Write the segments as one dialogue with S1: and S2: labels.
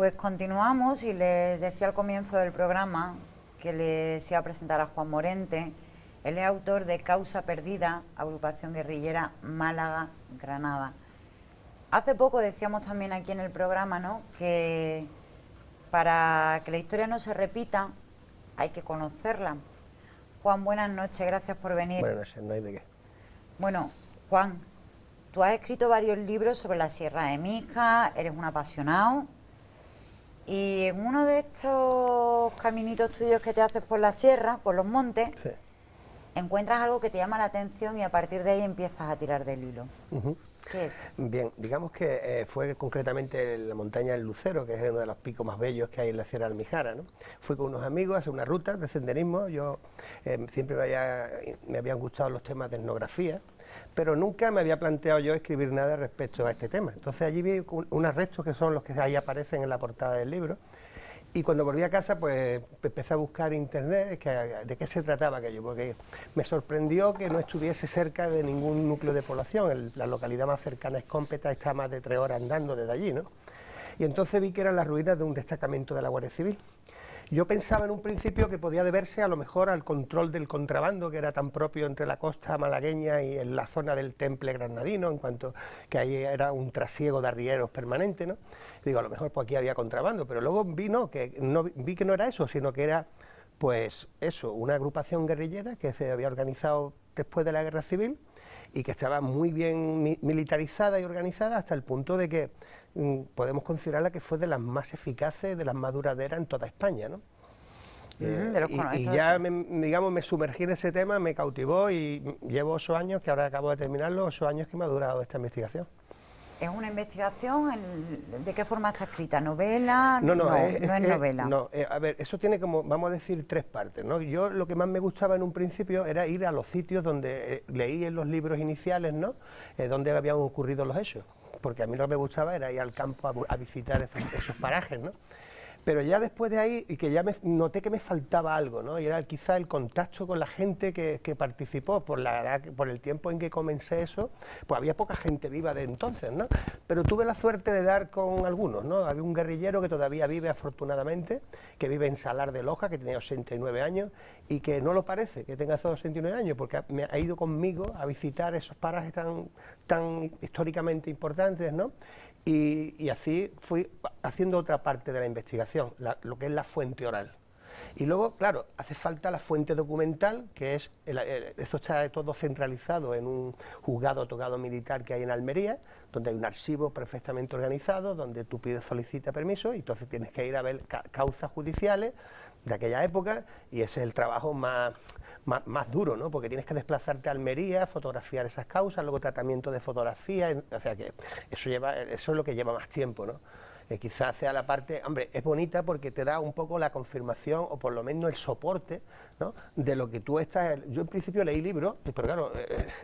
S1: Pues continuamos y les decía al comienzo del programa que les iba a presentar a Juan Morente. Él es autor de Causa Perdida, agrupación guerrillera Málaga, Granada. Hace poco decíamos también aquí en el programa, ¿no?, que para que la historia no se repita hay que conocerla. Juan, buenas noches, gracias por venir.
S2: Buenas noches, no hay de qué.
S1: Bueno, Juan, tú has escrito varios libros sobre la Sierra de Mija, eres un apasionado. Y en uno de estos caminitos tuyos que te haces por la sierra, por los montes,
S2: Sí.
S1: encuentras algo que te llama la atención y a partir de ahí empiezas a tirar del hilo.
S2: Ujú.
S1: ¿Qué es?
S2: Bien, digamos que fue concretamente en la montaña del Lucero, que es uno de los picos más bellos que hay en la Sierra de Almijara, ¿no? Fui con unos amigos a hacer una ruta de senderismo. Yo siempre me habían gustado los temas de etnografía, pero nunca me había planteado yo escribir nada respecto a este tema. Entonces allí vi unos restos que son los que ahí aparecen en la portada del libro. Y cuando volví a casa, pues empecé a buscar en internet de qué se trataba aquello, porque me sorprendió que no estuviese cerca de ningún núcleo de población. La localidad más cercana es Cómpeta, está a más de 3 horas andando desde allí, ¿no? Y entonces vi que eran las ruinas de un destacamento de la Guardia Civil. Yo pensaba en un principio que podía deberse a lo mejor al control del contrabando, que era tan propio entre la costa malagueña y en la zona del Temple granadino, en cuanto que ahí era un trasiego de arrieros permanente, ¿no? Digo, a lo mejor pues aquí había contrabando, pero luego vi que no era eso, sino que era, pues eso, una agrupación guerrillera que se había organizado después de la Guerra Civil y que estaba muy bien militarizada y organizada hasta el punto de que podemos considerarla que fue de las más eficaces, de las más duraderas en toda España, ¿no? Y ya, digamos, me sumergí en ese tema, me cautivó y llevo 8 años, que ahora acabo de terminarlo, 8 años que me ha durado esta investigación.
S1: ¿Es una investigación? ¿De qué forma está escrita? ¿Novela?
S2: No
S1: es novela.
S2: No, a ver, eso tiene como, vamos a decir, 3 partes, ¿no? Yo lo que más me gustaba en un principio era ir a los sitios donde leí en los libros iniciales, ¿no?, donde habían ocurrido los hechos, porque a mí lo que me gustaba era ir al campo a visitar esos parajes, ¿no? Pero ya después de ahí, y que ya noté que me faltaba algo, ¿no? Y era quizá el contacto con la gente que participó. Por la edad, por el tiempo en que comencé eso, pues había poca gente viva de entonces, ¿no? Pero tuve la suerte de dar con algunos, ¿no? Había un guerrillero que todavía vive, afortunadamente, que vive en Salar de Loja, que tenía 89 años, y que no lo parece que tenga esos 89 años, porque me ha ido conmigo a visitar esos parajes tan históricamente importantes, ¿no? Y así fui haciendo otra parte de la investigación, lo que es la fuente oral. Y luego, claro, hace falta la fuente documental, que es, eso está todo centralizado en un juzgado togado militar que hay en Almería, donde hay un archivo perfectamente organizado, donde tú solicitas permiso, y entonces tienes que ir a ver causas judiciales de aquella época, y ese es el trabajo más duro, ¿no? Porque tienes que desplazarte a Almería, fotografiar esas causas, luego tratamiento de fotografía, o sea que eso es lo que lleva más tiempo, ¿no? Quizás sea la parte, hombre, es bonita porque te da un poco la confirmación o por lo menos el soporte, ¿no?, de lo que tú estás. Yo en principio leí libros, pero claro,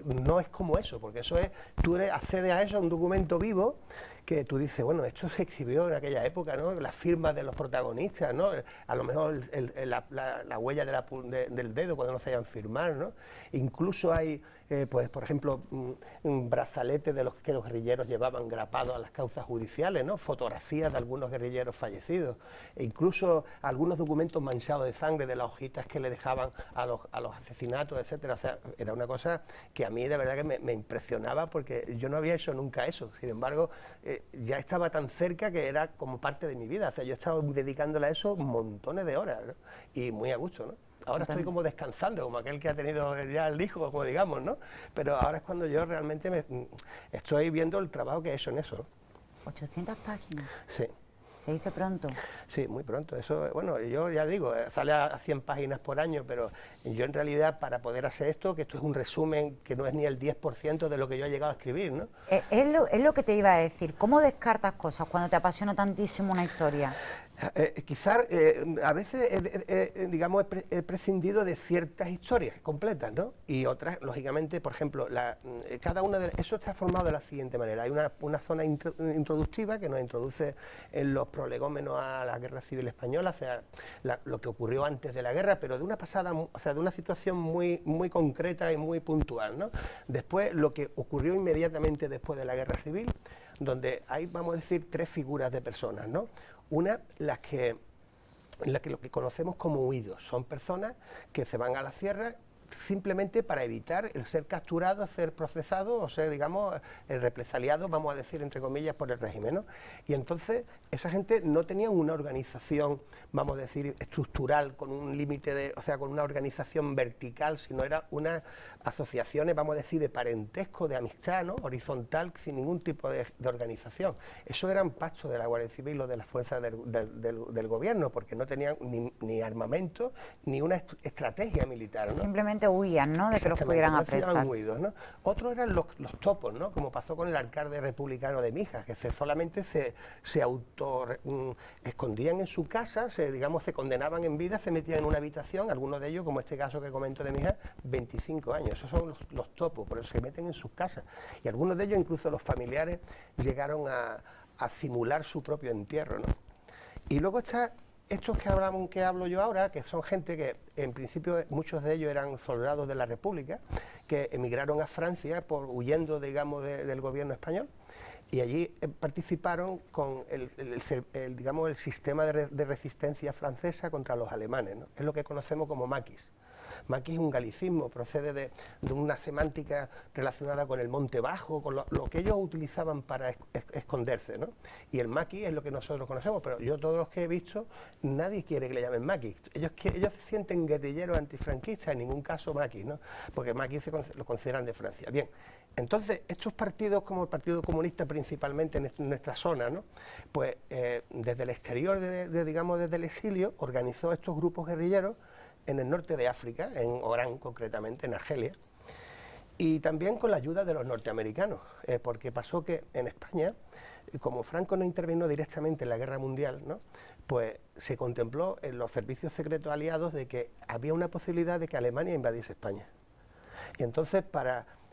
S2: no es como eso, porque eso es, tú accedes a eso, a un documento vivo, que tú dices, bueno, esto se escribió en aquella época, ¿no?, las firmas de los protagonistas, ¿no?, a lo mejor la huella del dedo cuando no sabían firmar, ¿no? Incluso hay, pues por ejemplo, un brazalete de los que los guerrilleros llevaban grapados a las causas judiciales, ¿no?, fotografías de algunos guerrilleros fallecidos, e incluso algunos documentos manchados de sangre de las hojitas que le dejaban a los asesinatos, etcétera. O sea, era una cosa que a mí de verdad que me impresionaba, porque yo no había hecho nunca eso. Sin embargo, ya estaba tan cerca que era como parte de mi vida. O sea, yo he estado dedicándole a eso montones de horas, ¿no?, y muy a gusto, ¿no? Ahora estoy como descansando, como aquel que ha tenido ya el hijo, como digamos, ¿no? Pero ahora es cuando yo realmente estoy viendo el trabajo que he hecho en eso, ¿no?
S1: 800 páginas.
S2: Sí.
S1: ¿Se dice pronto?
S2: Sí, muy pronto. Eso, bueno, yo ya digo, sale a 100 páginas por año, pero yo en realidad para poder hacer esto, que esto es un resumen que no es ni el 10% de lo que yo he llegado a escribir, ¿no?
S1: Es lo que te iba a decir. ¿Cómo descartas cosas cuando te apasiona tantísimo una historia?
S2: Quizás a veces, digamos, he prescindido de ciertas historias completas, ¿no? Y otras, lógicamente, por ejemplo, cada una de eso está formado de la siguiente manera. Hay una zona introductiva que nos introduce en los prolegómenos a la Guerra Civil Española, o sea, lo que ocurrió antes de la guerra, pero de una pasada, o sea, de una situación muy concreta y muy puntual, ¿no? Después, lo que ocurrió inmediatamente después de la Guerra Civil, donde hay, vamos a decir, 3 figuras de personas, ¿no? Una, las que lo que conocemos como huidos. Son personas que se van a la sierra simplemente para evitar el ser capturado, ser procesado o ser, digamos, represaliado, vamos a decir, entre comillas, por el régimen, ¿no? Y entonces esa gente no tenía una organización, vamos a decir, estructural, con un límite de, o sea, con una organización vertical, sino era unas asociaciones, vamos a decir, de parentesco, de amistad, ¿no? Horizontal, sin ningún tipo de organización. Eso eran pactos de la Guardia Civil o de las fuerzas del gobierno, porque no tenían ni armamento ni una estrategia militar, ¿no?
S1: Simplemente huían, ¿no?, de que los pudieran apresar.
S2: Huidos, ¿no? Otros eran los topos, ¿no?, como pasó con el alcalde republicano de Mijas, que solamente se escondían en su casa, digamos, se condenaban en vida, se metían en una habitación, algunos de ellos, como este caso que comento de Mijas, 25 años. Esos son los topos, por eso se meten en sus casas. Y algunos de ellos, incluso los familiares, llegaron a simular su propio entierro, ¿no? Y luego está estos que hablo yo ahora, que son gente que en principio muchos de ellos eran soldados de la República, que emigraron a Francia huyendo, digamos, del gobierno español, y allí participaron con digamos, el sistema de resistencia francesa contra los alemanes, ¿no? Es lo que conocemos como maquis. Maquis es un galicismo, procede de una semántica relacionada con el monte bajo, con lo que ellos utilizaban para esconderse, ¿no? Y el maquis es lo que nosotros conocemos, pero yo todos los que he visto, nadie quiere que le llamen maquis. Ellos se sienten guerrilleros antifranquistas, en ningún caso maquis, ¿no? Porque maquis lo consideran de Francia. Bien, entonces estos partidos, como el Partido Comunista principalmente en nuestra zona, ¿no?, pues desde el exterior, digamos desde el exilio, organizó estos grupos guerrilleros en el norte de África, en Orán concretamente, en Argelia, y también con la ayuda de los norteamericanos, porque pasó que en España, como Franco no intervino directamente en la Guerra Mundial, ¿no?, pues se contempló en los servicios secretos aliados de que había una posibilidad de que Alemania invadiese España. Y entonces,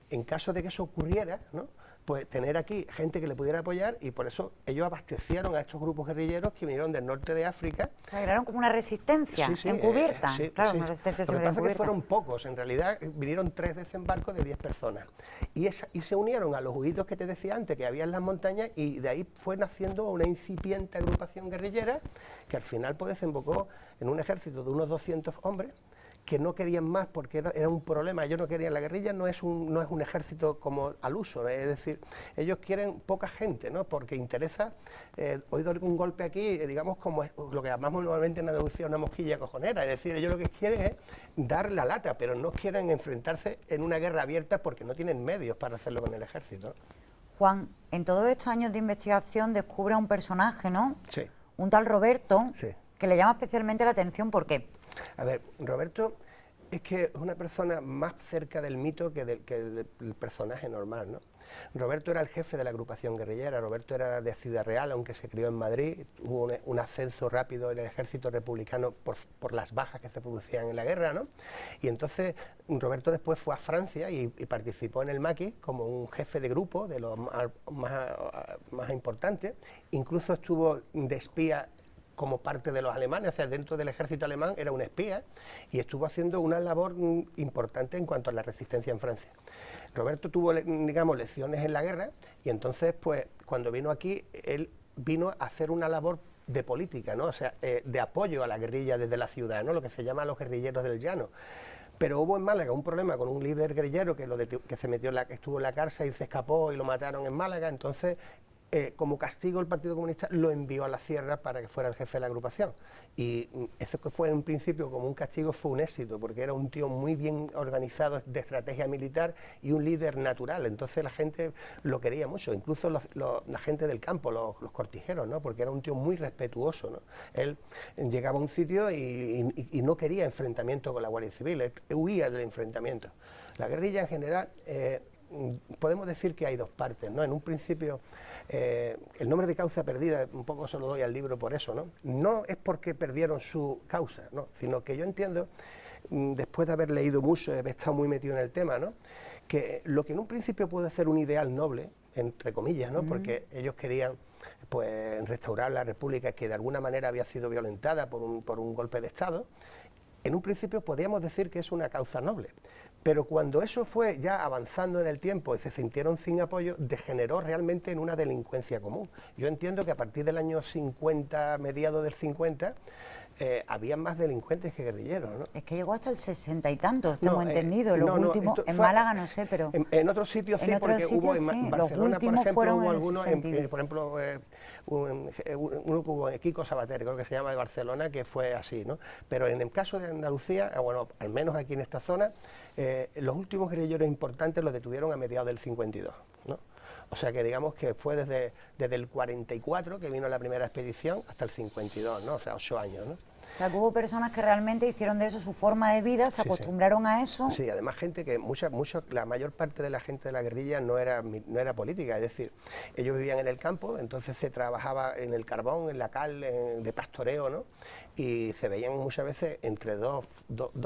S2: en caso de que eso ocurriera, ¿no?, pues tener aquí gente que le pudiera apoyar, y por eso ellos abastecieron a estos grupos guerrilleros que vinieron del norte de África.
S1: O sea, crearon como una resistencia encubierta. Claro, una resistencia
S2: siempre encubierta. Lo que pasa es que fueron pocos, en realidad vinieron 3 desembarcos de 10 personas. Y se unieron a los huidos que te decía antes, que había en las montañas, y de ahí fue naciendo una incipiente agrupación guerrillera, que al final pues desembocó en un ejército de unos 200 hombres, que no querían más porque era un problema. Ellos no querían, la guerrilla no es un ejército como al uso, es decir, ellos quieren poca gente, ¿no?, porque interesa, hoy doy un golpe aquí, digamos, como lo que llamamos normalmente en Andalucía una mosquilla cojonera, es decir, ellos lo que quieren es dar la lata, pero no quieren enfrentarse en una guerra abierta porque no tienen medios para hacerlo con el ejército.
S1: Juan, en todos estos años de investigación descubre a un personaje, ¿no?
S2: Sí.
S1: Un tal Roberto,
S2: sí,
S1: que le llama especialmente la atención. ¿Por qué?
S2: A ver, Roberto es que es una persona más cerca del mito que del personaje normal, ¿no? Roberto era el jefe de la agrupación guerrillera, Roberto era de Ciudad Real, aunque se crió en Madrid, hubo un ascenso rápido en el ejército republicano por las bajas que se producían en la guerra, ¿no? Y entonces Roberto después fue a Francia y participó en el maquis como un jefe de grupo de los más importantes, incluso estuvo de espía como parte de los alemanes, o sea, dentro del ejército alemán era un espía y estuvo haciendo una labor importante en cuanto a la resistencia en Francia. Roberto tuvo, digamos, lecciones en la guerra y entonces, pues, cuando vino aquí, él vino a hacer una labor de política, ¿no? O sea, de apoyo a la guerrilla desde la ciudad, ¿no?, lo que se llama los guerrilleros del llano. Pero hubo en Málaga un problema con un líder guerrillero que se metió estuvo en la cárcel y se escapó y lo mataron en Málaga, entonces como castigo el Partido Comunista lo envió a la sierra para que fuera el jefe de la agrupación. Y eso que fue en principio como un castigo fue un éxito, porque era un tío muy bien organizado de estrategia militar y un líder natural. Entonces la gente lo quería mucho, incluso la gente del campo, los cortijeros, ¿no?, porque era un tío muy respetuoso, ¿no? Él llegaba a un sitio y no quería enfrentamiento con la Guardia Civil, él huía del enfrentamiento. La guerrilla en general, podemos decir que hay 2 partes, ¿no? En un principio, el nombre de causa perdida, un poco se lo doy al libro por eso, ¿no? No es porque perdieron su causa, ¿no?, sino que yo entiendo, después de haber leído mucho, haber estado muy metido en el tema, ¿no?, que lo que en un principio puede ser un ideal noble, entre comillas, ¿no?, porque ellos querían, pues, restaurar la República que de alguna manera había sido violentada por un golpe de Estado. En un principio podríamos decir que es una causa noble, Pero cuando eso fue ya avanzando en el tiempo y se sintieron sin apoyo, degeneró realmente en una delincuencia común. Yo entiendo que a partir del año 50, mediados del 50, había más delincuentes que guerrilleros, ¿no?
S1: Es que llegó hasta el 60 y tantos, tengo entendido. Los
S2: no,
S1: últimos, en Málaga no sé, pero...
S2: En otros sitios sí, porque hubo en Barcelona, por ejemplo, hubo algunos, por ejemplo, uno que hubo en Kiko Sabater, creo que se llama, de Barcelona, que fue así, ¿no? Pero en el caso de Andalucía, bueno, al menos aquí en esta zona, los últimos guerrilleros importantes los detuvieron a mediados del 52, ¿no? O sea que digamos que fue desde el 44 que vino la primera expedición hasta el 52, ¿no? O sea, 8 años, ¿no?
S1: O sea, que hubo personas que realmente hicieron de eso su forma de vida, se acostumbraron a eso.
S2: Sí, además gente que la mayor parte de la gente de la guerrilla no era política, es decir, ellos vivían en el campo, entonces se trabajaba en el carbón, en la cal, de pastoreo, ¿no? Y se veían muchas veces entre dos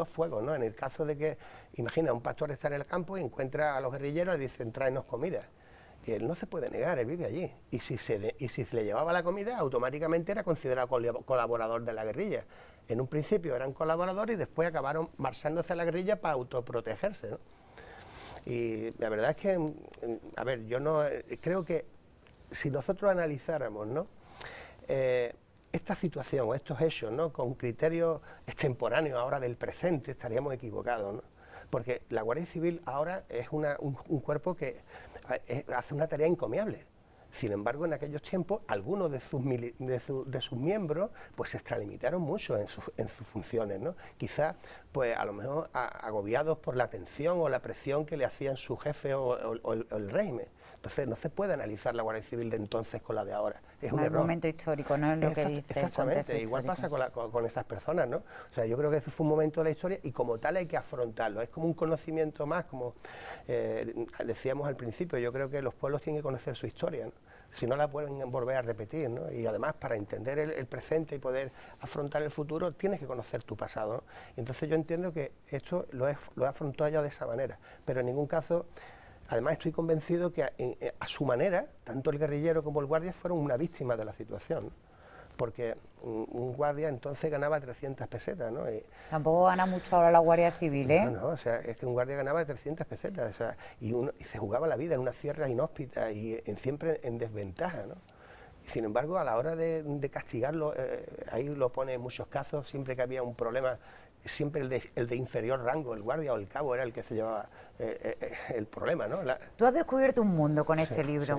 S2: fuegos, ¿no? En el caso de que, imagina, un pastor está en el campo y encuentra a los guerrilleros y dicen, tráenos comida. Y él no se puede negar, él vive allí. Y si se le llevaba la comida, automáticamente era considerado colaborador de la guerrilla. En un principio eran colaboradores y después acabaron marchándose a la guerrilla para autoprotegerse, ¿no? Y la verdad es que, a ver, yo no creo que si nosotros analizáramos, ¿no? Esta situación o estos hechos, ¿no? Con criterios extemporáneos ahora del presente, estaríamos equivocados, ¿no? Porque la Guardia Civil ahora es un cuerpo que hace una tarea encomiable. Sin embargo, en aquellos tiempos, algunos de sus miembros pues se extralimitaron mucho en sus funciones, ¿no? Quizás, pues a lo mejor agobiados por la tensión o la presión que le hacían su jefe o el régimen. Entonces, no se puede analizar la Guardia Civil de entonces con la de ahora. Es un error.
S1: El momento histórico, ¿no? Es lo que dice.
S2: Exactamente, igual pasa con estas personas, ¿no? O sea, yo creo que ese fue un momento de la historia y como tal hay que afrontarlo. Es como un conocimiento más, como decíamos al principio, yo creo que los pueblos tienen que conocer su historia, ¿no? Si no la pueden volver a repetir, ¿no? Y además para entender el presente y poder afrontar el futuro tienes que conocer tu pasado, ¿no? Y entonces yo entiendo que esto lo he afrontado ya de esa manera, pero en ningún caso... Además estoy convencido que a su manera, tanto el guerrillero como el guardia fueron una víctima de la situación, ¿no? Porque un guardia entonces ganaba 300 pesetas, ¿no?
S1: Tampoco gana mucho ahora la Guardia Civil, ¿eh?
S2: No, o sea, es que un guardia ganaba 300 pesetas, o sea, y se jugaba la vida en una sierra inhóspita y siempre en desventaja, ¿no? Sin embargo, a la hora de castigarlo, ahí lo pone en muchos casos, siempre que había un problema, siempre el de inferior rango, el guardia o el cabo era el que se llevaba el problema, ¿no?
S1: Tú has descubierto un mundo con este libro,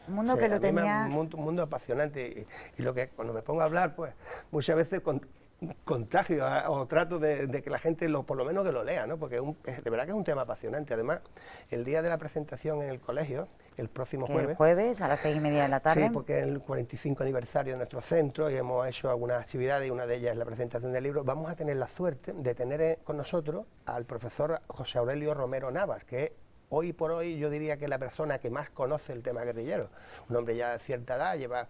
S1: un mundo que lo tenía...
S2: Un mundo apasionante y lo que cuando me pongo a hablar, pues muchas veces contagio o trato de que la gente por lo menos que lo lea, ¿no? Porque de verdad que es un tema apasionante. Además, el día de la presentación en el colegio, el próximo jueves...
S1: El jueves a las 6:30 de la tarde.
S2: Sí, porque es el 45 aniversario de nuestro centro y hemos hecho algunas actividades y una de ellas es la presentación del libro. Vamos a tener la suerte de tener con nosotros al profesor José Aurelio Romero Navas, que es hoy por hoy yo diría que es la persona que más conoce el tema guerrillero. Un hombre ya de cierta edad, lleva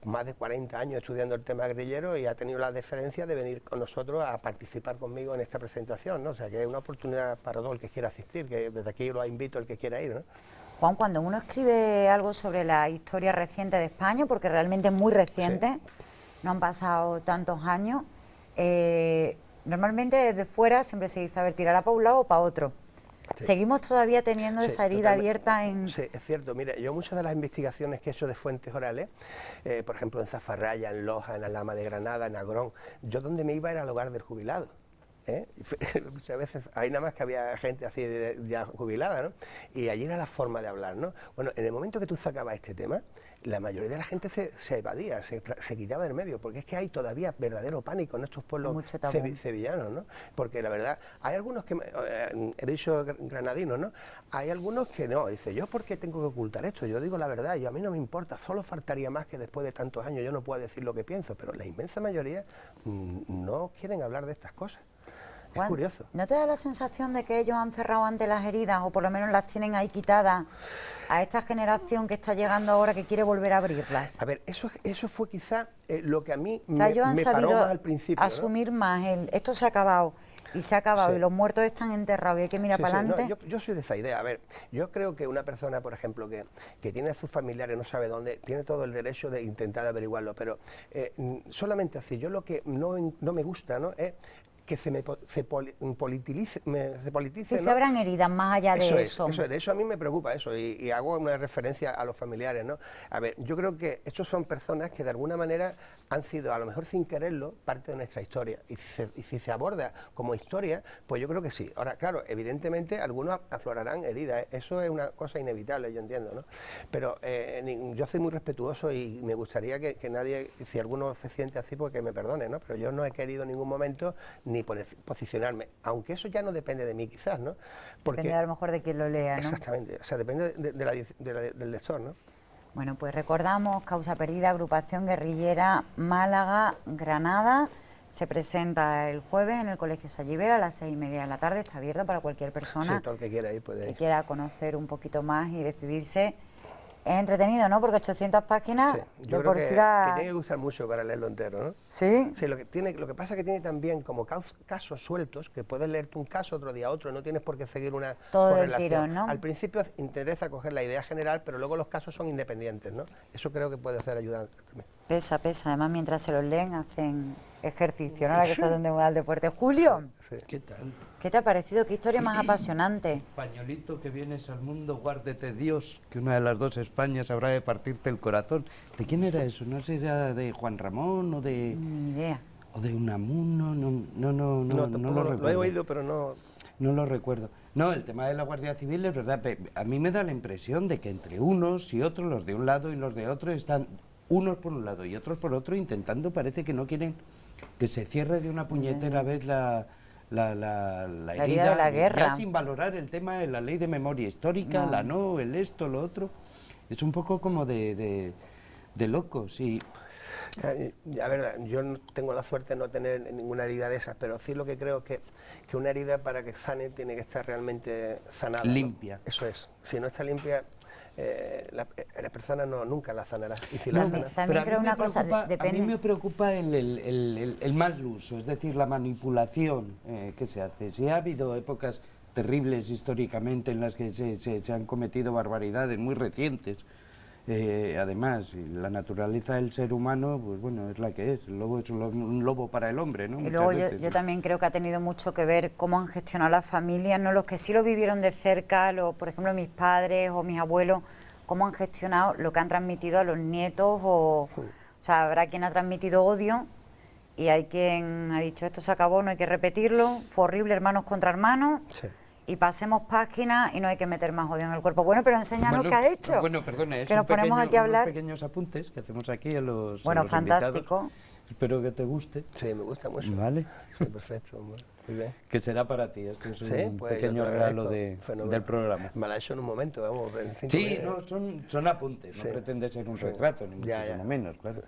S2: más de 40 años estudiando el tema guerrillero y ha tenido la deferencia de venir con nosotros a participar conmigo en esta presentación, ¿no? O sea que es una oportunidad para todo el que quiera asistir, que desde aquí lo invito el que quiera ir, ¿no?
S1: Juan, cuando uno escribe algo sobre la historia reciente de España, porque realmente es muy reciente, no han pasado tantos años, normalmente desde fuera siempre se dice, a ver, tirará para un lado o para otro. Sí. ¿Seguimos todavía teniendo esa herida abierta en...?
S2: Sí, es cierto. Mire, yo muchas de las investigaciones que he hecho de fuentes orales, por ejemplo en Zafarraya, en Loja, en Alhama de Granada, en Agrón, yo donde me iba era al hogar del jubilado. Muchas veces ahí nada más que había gente así ya jubilada, ¿no? Y allí era la forma de hablar, ¿no? Bueno, en el momento que tú sacabas este tema, la mayoría de la gente se evadía, se quitaba del medio, porque es que hay todavía verdadero pánico en estos pueblos sevillanos, ¿no? Porque la verdad, hay algunos que, he dicho granadinos, ¿no? Hay algunos que no, dice, ¿yo por qué tengo que ocultar esto? Yo digo la verdad, a mí no me importa, solo faltaría más que después de tantos años yo no pueda decir lo que pienso, pero la inmensa mayoría no quieren hablar de estas cosas.
S1: Juan,
S2: es curioso.
S1: ¿No te da la sensación de que ellos han cerrado ante las heridas o por lo menos las tienen ahí quitadas a esta generación que está llegando ahora que quiere volver a abrirlas?
S2: A ver, eso fue quizá lo que a mí
S1: o sea,
S2: me paró más al principio,
S1: asumir, ¿no? Más esto se ha acabado y se ha acabado y los muertos están enterrados y hay que mirar para adelante.
S2: No, yo soy de esa idea. A ver, yo creo que una persona, por ejemplo, que tiene a sus familiares, no sabe dónde, tiene todo el derecho de intentar averiguarlo, pero solamente así. Yo lo que no me gusta, ¿no? es que se politice,
S1: Sí,
S2: ¿no?
S1: se abran heridas más allá de eso.
S2: De eso a mí me preocupa eso, y hago una referencia a los familiares, ¿no? A ver, yo creo que estos son personas que de alguna manera han sido, a lo mejor sin quererlo, parte de nuestra historia, y si se aborda como historia, pues yo creo que sí. Ahora, claro, evidentemente algunos aflorarán heridas, eso es una cosa inevitable, yo entiendo, ¿no? Pero yo soy muy respetuoso y me gustaría que nadie, si alguno se siente así, pues que me perdone, ¿no? Pero yo no he querido en ningún momento ni posicionarme, aunque eso ya no depende de mí quizás, ¿no? Porque,
S1: depende a lo mejor de quien lo lea, ¿no?
S2: Exactamente, o sea, depende del lector, ¿no?
S1: Bueno, pues recordamos, Causa Perdida, agrupación guerrillera Málaga, Granada. Se presenta el jueves en el Colegio Sallivera a las 6:30 de la tarde. Está abierto para cualquier persona
S2: sí, todo el que quiera ir puede ir.
S1: Que quiera conocer un poquito más y decidirse. Es entretenido, ¿no? Porque 800 páginas
S2: sí, yo
S1: de
S2: creo
S1: por
S2: que
S1: sí da...
S2: tiene que gustar mucho para leerlo entero, ¿no?
S1: ¿Sí?
S2: Sí, lo que pasa es que tiene también como casos sueltos, que puedes leerte un caso, otro día otro, no tienes por qué seguir una
S1: todo
S2: correlación.
S1: el tirón, ¿no?
S2: Al principio interesa coger la idea general, pero luego los casos son independientes, ¿no? Eso creo que puede ser ayudante también.
S1: Pesa. Además, mientras se los leen, hacen ejercicio, ¿no? Ahora que está donde moda el deporte. Julio,
S2: Sí.
S3: ¿Qué tal?
S1: ¿qué te ha parecido? ¿Qué historia más apasionante?
S3: Pañolito que vienes al mundo, guárdete Dios, que una de las dos Españas habrá de partirte el corazón. ¿De quién era eso? No sé si era de Juan Ramón o de...
S1: Ni idea.
S3: o de Unamuno, no lo recuerdo.
S2: Lo he oído, pero no...
S3: No lo recuerdo. No, el tema de la Guardia Civil es verdad, a mí me da la impresión de que entre unos y otros, los de un lado y los de otro, están unos por un lado y otros por otro, intentando, parece que no quieren que se cierre de una puñetera vez la
S1: herida de la guerra.
S3: Ya sin valorar el tema de la ley de memoria histórica, el esto, lo otro. Es un poco como de locos. Y
S2: La verdad, yo no tengo la suerte de no tener ninguna herida de esas, pero sí lo que creo es que una herida para que sane tiene que estar realmente sanada,
S3: limpia.
S2: ¿no? Eso es. Si no está limpia, la persona nunca la sanará. Y si
S1: También creo una cosa, depende...
S3: A mí me preocupa el mal uso, es decir, la manipulación que se hace. Si ha habido épocas terribles históricamente en las que se han cometido barbaridades muy recientes, además, la naturaleza del ser humano, pues bueno, es la que es. El lobo es un lobo para el hombre, ¿no?
S1: Y luego yo también creo que ha tenido mucho que ver cómo han gestionado las familias, ¿no? Los que sí lo vivieron de cerca, por ejemplo, mis padres o mis abuelos, cómo han gestionado lo que han transmitido a los nietos, o sea, habrá quien ha transmitido odio y hay quien ha dicho esto se acabó, no hay que repetirlo, fue horrible, hermanos contra hermanos. Sí. Y pasemos páginas y no hay que meter más odio en el cuerpo. Bueno, pero enséñanos qué ha hecho.
S3: Bueno, perdona,
S1: que nos ponemos aquí a hablar.
S3: Pequeños apuntes que hacemos aquí a los
S1: Bueno,
S3: a los
S1: fantástico.
S3: Invitados. Espero que te guste.
S2: Sí, me gusta mucho.
S3: Vale.
S2: Sí, perfecto. Muy bien.
S3: Que será para ti. Esto es un
S2: pues
S3: pequeño regalo del programa.
S2: Me la he hecho en un momento, vamos.
S3: Sí, no, son apuntes. No pretende ser un retrato, ni muchísimo menos, claro.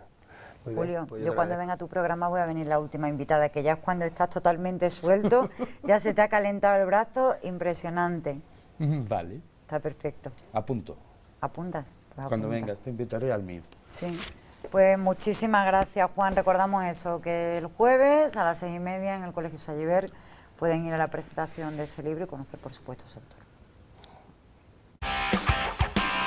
S1: Julio, pues yo cuando venga a tu programa voy a venir la última invitada, que ya es cuando estás totalmente suelto, ya se te ha calentado el brazo, impresionante.
S3: Vale.
S1: Está perfecto.
S3: Apunto.
S1: ¿Apuntas? Pues
S3: cuando vengas te invitaré al mío.
S1: Sí. Pues muchísimas gracias, Juan. Recordamos eso, que el jueves a las 6:30 en el Colegio Salliver pueden ir a la presentación de este libro y conocer, por supuesto, su autor.